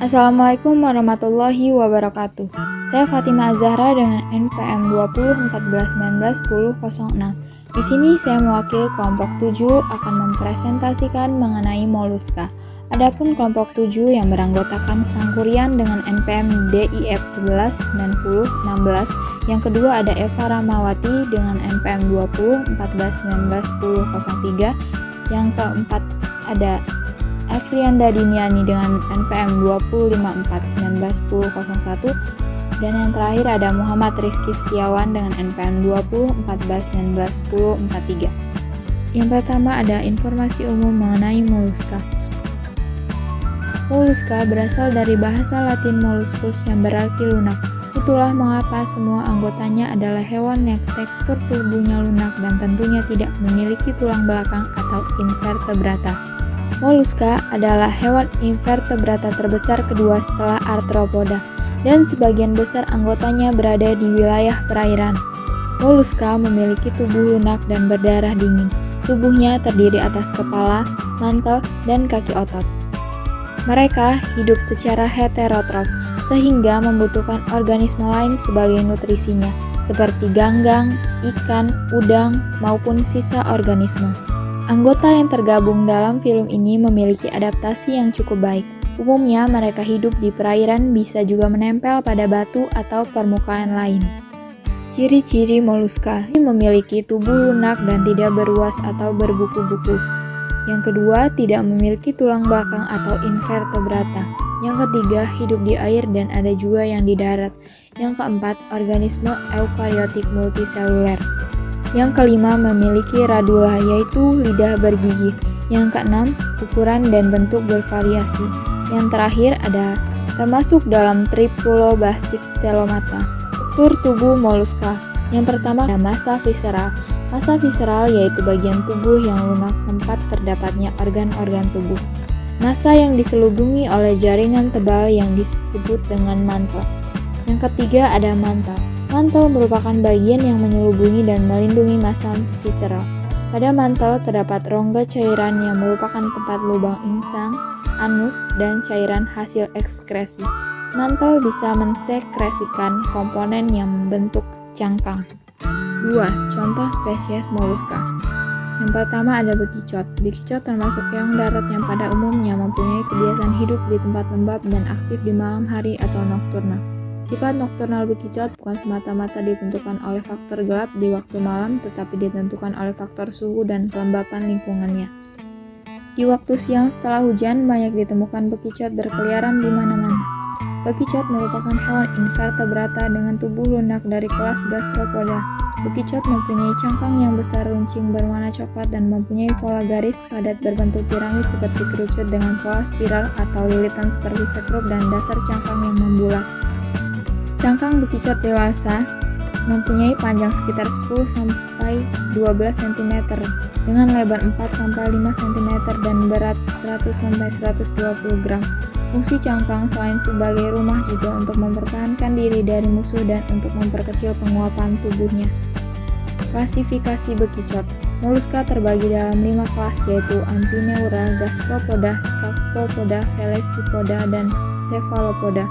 Assalamualaikum warahmatullahi wabarakatuh. Saya Fatimah Azahra dengan NPM 2014191006. Di sini saya mewakili kelompok 7 akan mempresentasikan mengenai moluska. Adapun kelompok 7 yang beranggotakan Sangkurian dengan NPM DIF 119016. Yang kedua ada Eva Ramawati dengan NPM 2014191003. Yang keempat ada Afrianda Diniani dengan NPM 254191001, dan yang terakhir ada Muhammad Rizky Setiawan dengan NPM 2014191043. Yang pertama ada informasi umum mengenai moluska. Moluska berasal dari bahasa Latin molluscus yang berarti lunak. Itulah mengapa semua anggotanya adalah hewan yang tekstur tubuhnya lunak dan tentunya tidak memiliki tulang belakang atau invertebrata. Moluska adalah hewan invertebrata terbesar kedua setelah arthropoda, dan sebagian besar anggotanya berada di wilayah perairan. Moluska memiliki tubuh lunak dan berdarah dingin. Tubuhnya terdiri atas kepala, mantel, dan kaki otot. Mereka hidup secara heterotrof, sehingga membutuhkan organisme lain sebagai nutrisinya, seperti ganggang, ikan, udang, maupun sisa organisme. Anggota yang tergabung dalam film ini memiliki adaptasi yang cukup baik. Umumnya mereka hidup di perairan, bisa juga menempel pada batu atau permukaan lain. Ciri-ciri moluska memiliki tubuh lunak dan tidak beruas atau berbuku-buku. Yang kedua, tidak memiliki tulang belakang atau invertebrata. Yang ketiga, hidup di air dan ada juga yang di darat. Yang keempat, organisme eukariotik multiseluler. Yang kelima, memiliki radula, yaitu lidah bergigi. Yang keenam, ukuran dan bentuk bervariasi. Yang terakhir ada termasuk dalam Tripulobastic Coelomata. Struktur tubuh moluska. Yang pertama ada massa visceral. Massa visceral yaitu bagian tubuh yang lunak tempat terdapatnya organ-organ tubuh. Massa yang diselubungi oleh jaringan tebal yang disebut dengan mantel. Yang ketiga ada mantel. Mantel merupakan bagian yang menyelubungi dan melindungi massa visceral. Pada mantel terdapat rongga cairan yang merupakan tempat lubang insang, anus, dan cairan hasil ekskresi. Mantel bisa mensekresikan komponen yang membentuk cangkang. 2. Contoh spesies moluska. Yang pertama ada bekicot. Bekicot termasuk keong darat yang pada umumnya mempunyai kebiasaan hidup di tempat lembab dan aktif di malam hari atau nokturnal. Sifat nokturnal bekicot bukan semata-mata ditentukan oleh faktor gelap di waktu malam, tetapi ditentukan oleh faktor suhu dan kelembapan lingkungannya. Di waktu siang setelah hujan, banyak ditemukan bekicot berkeliaran di mana-mana. Bekicot merupakan hewan invertebrata dengan tubuh lunak dari kelas gastropoda. Bekicot mempunyai cangkang yang besar runcing berwarna coklat dan mempunyai pola garis padat berbentuk piramid seperti kerucut dengan pola spiral atau lilitan seperti sekrup dan dasar cangkang yang membulat. Cangkang bekicot dewasa mempunyai panjang sekitar 10-12 cm dengan lebar 4-5 cm dan berat 100-120 gram. Fungsi cangkang selain sebagai rumah juga untuk mempertahankan diri dari musuh dan untuk memperkecil penguapan tubuhnya. Klasifikasi bekicot. Moluska terbagi dalam 5 kelas yaitu Amphineura, Gastropoda, Scapopoda, Velocipoda, dan Cephalopoda.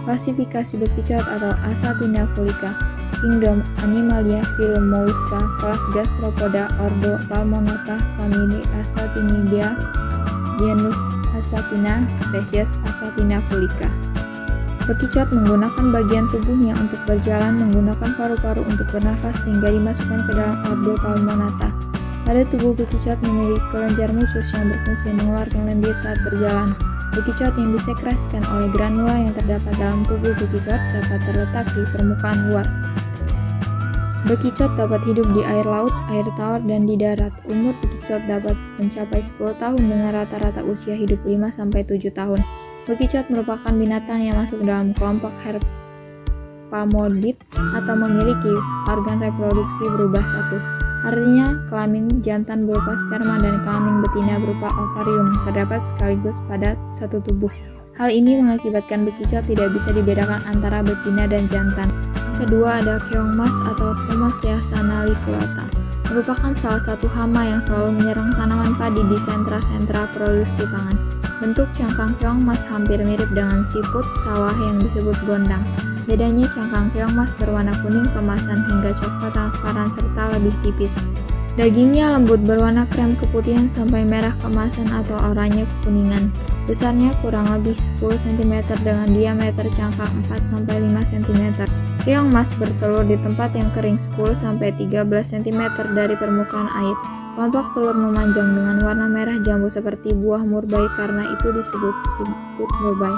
Klasifikasi bekicot atau Asatina fulica. Kingdom Animalia, Phylum Mollusca, kelas Gastropoda, Ordo Pulmonata, famili Asatinidae, genus Asatina, spesies Asatina fulica. Bekicot menggunakan bagian tubuhnya untuk berjalan menggunakan paru-paru untuk bernafas sehingga dimasukkan ke dalam Ordo Pulmonata. Pada tubuh bekicot memiliki kelenjar mucus yang berfungsi mengeluarkan lendir saat berjalan. Bekicot yang disekresikan oleh granula yang terdapat dalam tubuh bekicot dapat terletak di permukaan luar. Bekicot dapat hidup di air laut, air tawar, dan di darat. Umur bekicot dapat mencapai 10 tahun dengan rata-rata usia hidup 5-7 tahun. Bekicot merupakan binatang yang masuk dalam kelompok Herpamodid atau memiliki organ reproduksi berubah satu. Artinya, kelamin jantan berupa sperma dan kelamin betina berupa ovarium terdapat sekaligus pada satu tubuh. Hal ini mengakibatkan bekicot tidak bisa dibedakan antara betina dan jantan. Kedua ada keong mas atau Thomasia sanalisulata. Merupakan salah satu hama yang selalu menyerang tanaman padi di sentra-sentra produksi pangan. Bentuk cangkang keong mas hampir mirip dengan siput sawah yang disebut gondang. Bedanya cangkang keong mas berwarna kuning kemasan hingga coklat transparan serta lebih tipis. Dagingnya lembut berwarna krem keputihan sampai merah kemasan atau oranye kekuningan. Besarnya kurang lebih 10 cm dengan diameter cangkang 4-5 cm. Keong mas bertelur di tempat yang kering 10-13 cm dari permukaan air. Kelompok telur memanjang dengan warna merah jambu seperti buah murbei karena itu disebut siput murbei.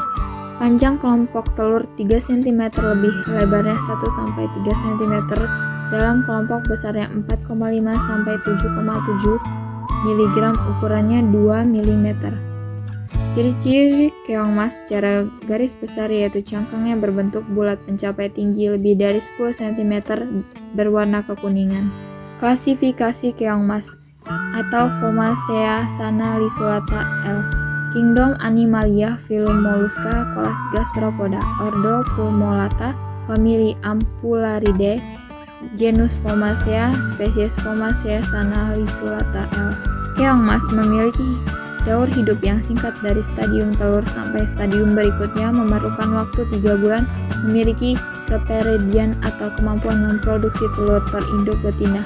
Panjang kelompok telur 3 cm lebih, lebarnya 1-3 cm. Dalam kelompok besarnya 4,5-7,7 mg, ukurannya 2 mm. Ciri-ciri keong mas secara garis besar yaitu cangkangnya berbentuk bulat mencapai tinggi lebih dari 10 cm, berwarna kekuningan. Klasifikasi keong mas atau Formacea sanaliculata L. Kingdom Animalia, Phylum Mollusca, kelas Gastropoda, Ordo Pulmolata, famili Ampullaridae, genus Formacea, spesies Formacea sanaliculata L. Keong mas memiliki daur hidup yang singkat dari stadium telur sampai stadium berikutnya, memerlukan waktu 3 bulan, memiliki keperidian atau kemampuan memproduksi telur per induk betina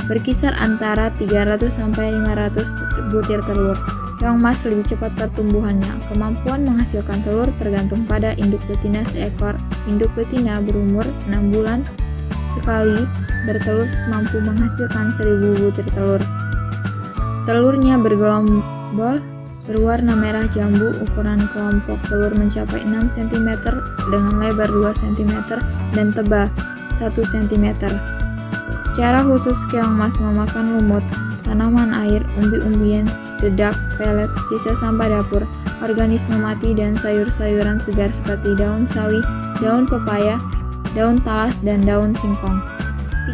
berkisar antara 300-500 butir telur. Keong mas lebih cepat pertumbuhannya. Kemampuan menghasilkan telur tergantung pada induk betina seekor. Induk betina berumur 6 bulan sekali bertelur mampu menghasilkan 1000 butir telur. Telurnya bergelombol berwarna merah jambu. Ukuran kelompok telur mencapai 6 cm dengan lebar 2 cm dan tebal 1 cm. Secara khusus keong mas memakan lumut, tanaman air, umbi-umbian, dedak, pelet, sisa sampah dapur, organisme mati, dan sayur-sayuran segar seperti daun sawi, daun pepaya, daun talas, dan daun singkong.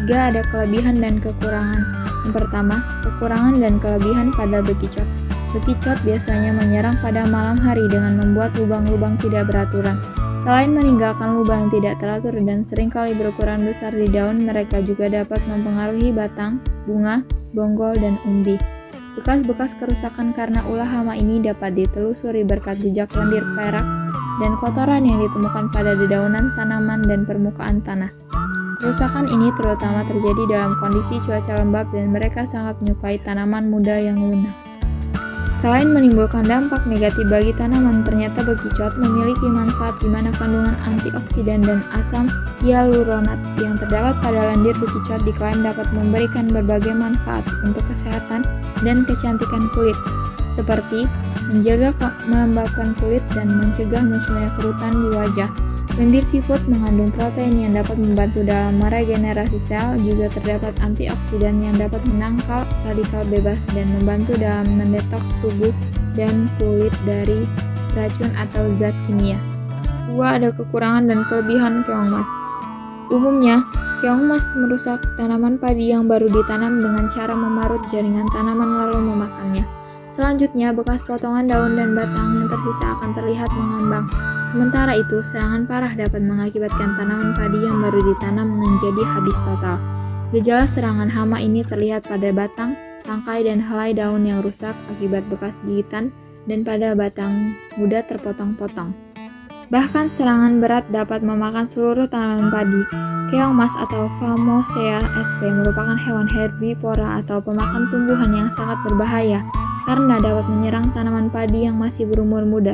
3. Ada kelebihan dan kekurangan. Yang pertama, kekurangan dan kelebihan pada bekicot. Bekicot biasanya menyerang pada malam hari dengan membuat lubang-lubang tidak beraturan. Selain meninggalkan lubang yang tidak teratur dan seringkali berukuran besar di daun, mereka juga dapat mempengaruhi batang, bunga, bonggol, dan umbi. Bekas-bekas kerusakan karena ulah hama ini dapat ditelusuri berkat jejak lendir perak dan kotoran yang ditemukan pada dedaunan tanaman dan permukaan tanah. Kerusakan ini terutama terjadi dalam kondisi cuaca lembab dan mereka sangat menyukai tanaman muda yang lunak. Selain menimbulkan dampak negatif bagi tanaman, ternyata bekicot memiliki manfaat di mana kandungan antioksidan dan asam hyaluronat yang terdapat pada lendir bekicot diklaim dapat memberikan berbagai manfaat untuk kesehatan dan kecantikan kulit, seperti menjaga melembabkan kulit dan mencegah munculnya kerutan di wajah. Lendir seafood mengandung protein yang dapat membantu dalam meregenerasi sel, juga terdapat antioksidan yang dapat menangkal radikal bebas dan membantu dalam mendetoks tubuh dan kulit dari racun atau zat kimia. 2. Ada kekurangan dan kelebihan keong mas. Umumnya, keong mas merusak tanaman padi yang baru ditanam dengan cara memarut jaringan tanaman lalu memakannya. Selanjutnya, bekas potongan daun dan batang yang tersisa akan terlihat mengambang. Sementara itu, serangan parah dapat mengakibatkan tanaman padi yang baru ditanam menjadi habis total. Gejala serangan hama ini terlihat pada batang, tangkai, dan helai daun yang rusak akibat bekas gigitan dan pada batang muda terpotong-potong. Bahkan serangan berat dapat memakan seluruh tanaman padi. Keong mas atau Formacea sp merupakan hewan herbivora atau pemakan tumbuhan yang sangat berbahaya karena dapat menyerang tanaman padi yang masih berumur muda,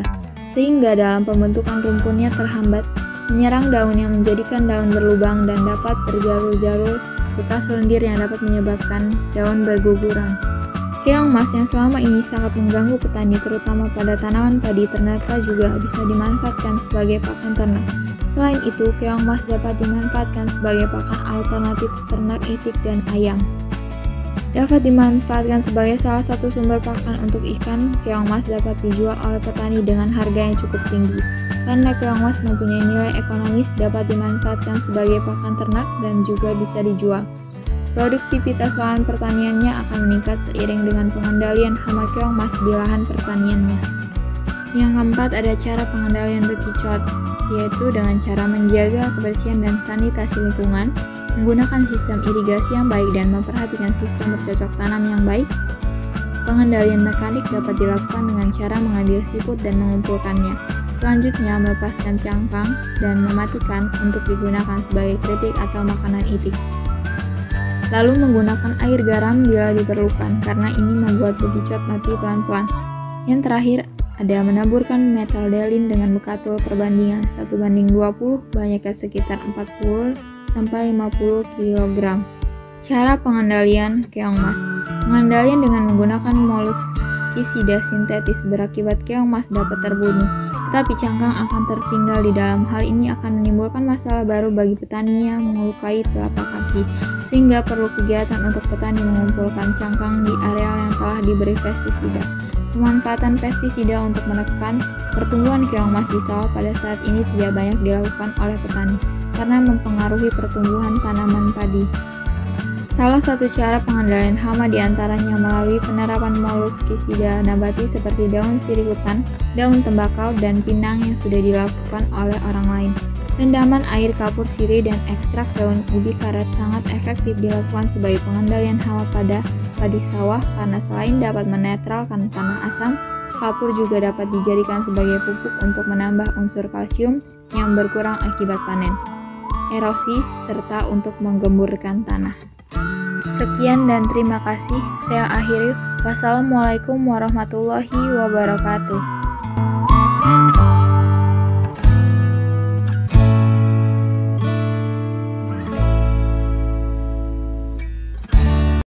sehingga dalam pembentukan rumpunnya terhambat, menyerang daun yang menjadikan daun berlubang dan dapat berjalur-jalur bekas lendir yang dapat menyebabkan daun berguguran. Keong mas yang selama ini sangat mengganggu petani terutama pada tanaman padi ternyata juga bisa dimanfaatkan sebagai pakan ternak. Selain itu, keong mas dapat dimanfaatkan sebagai pakan alternatif ternak itik dan ayam. Dapat dimanfaatkan sebagai salah satu sumber pakan untuk ikan, keong mas dapat dijual oleh petani dengan harga yang cukup tinggi. Karena keong mas mempunyai nilai ekonomis, dapat dimanfaatkan sebagai pakan ternak dan juga bisa dijual. Produktivitas lahan pertaniannya akan meningkat seiring dengan pengendalian hama keong mas di lahan pertaniannya. Yang keempat, ada cara pengendalian bekicot, yaitu dengan cara menjaga kebersihan dan sanitasi lingkungan, menggunakan sistem irigasi yang baik dan memperhatikan sistem bercocok tanam yang baik, Pengendalian mekanik dapat dilakukan dengan cara mengambil siput dan mengumpulkannya. Selanjutnya, melepaskan cangkang dan mematikan untuk digunakan sebagai keripik atau makanan itik. Lalu menggunakan air garam bila diperlukan, karena ini membuat bekicot mati pelan-pelan. Yang terakhir, ada menaburkan metaldalin dengan bekatul perbandingan 1:20, banyaknya sekitar 40-50 kg. Cara pengendalian keong mas. Pengendalian dengan menggunakan moluskisida sintetis berakibat keong mas dapat terbunuh, tetapi cangkang akan tertinggal di dalam. Hal ini akan menimbulkan masalah baru bagi petani yang melukai telapak kaki, sehingga perlu kegiatan untuk petani mengumpulkan cangkang di areal yang telah diberi pestisida. Pemanfaatan pestisida untuk menekan pertumbuhan keong mas di sawah pada saat ini tidak banyak dilakukan oleh petani, karena mempengaruhi pertumbuhan tanaman padi. Salah satu cara pengendalian hama diantaranya melalui penerapan moluskisida nabati seperti daun sirih hutan, daun tembakau, dan pinang yang sudah dilakukan oleh orang lain. Rendaman air kapur sirih dan ekstrak daun ubi karet sangat efektif dilakukan sebagai pengendalian hama pada padi sawah, karena selain dapat menetralkan tanah asam, kapur juga dapat dijadikan sebagai pupuk untuk menambah unsur kalsium yang berkurang akibat panen, erosi, serta untuk menggemburkan tanah. Sekian dan terima kasih. Saya akhiri. Wassalamualaikum warahmatullahi wabarakatuh.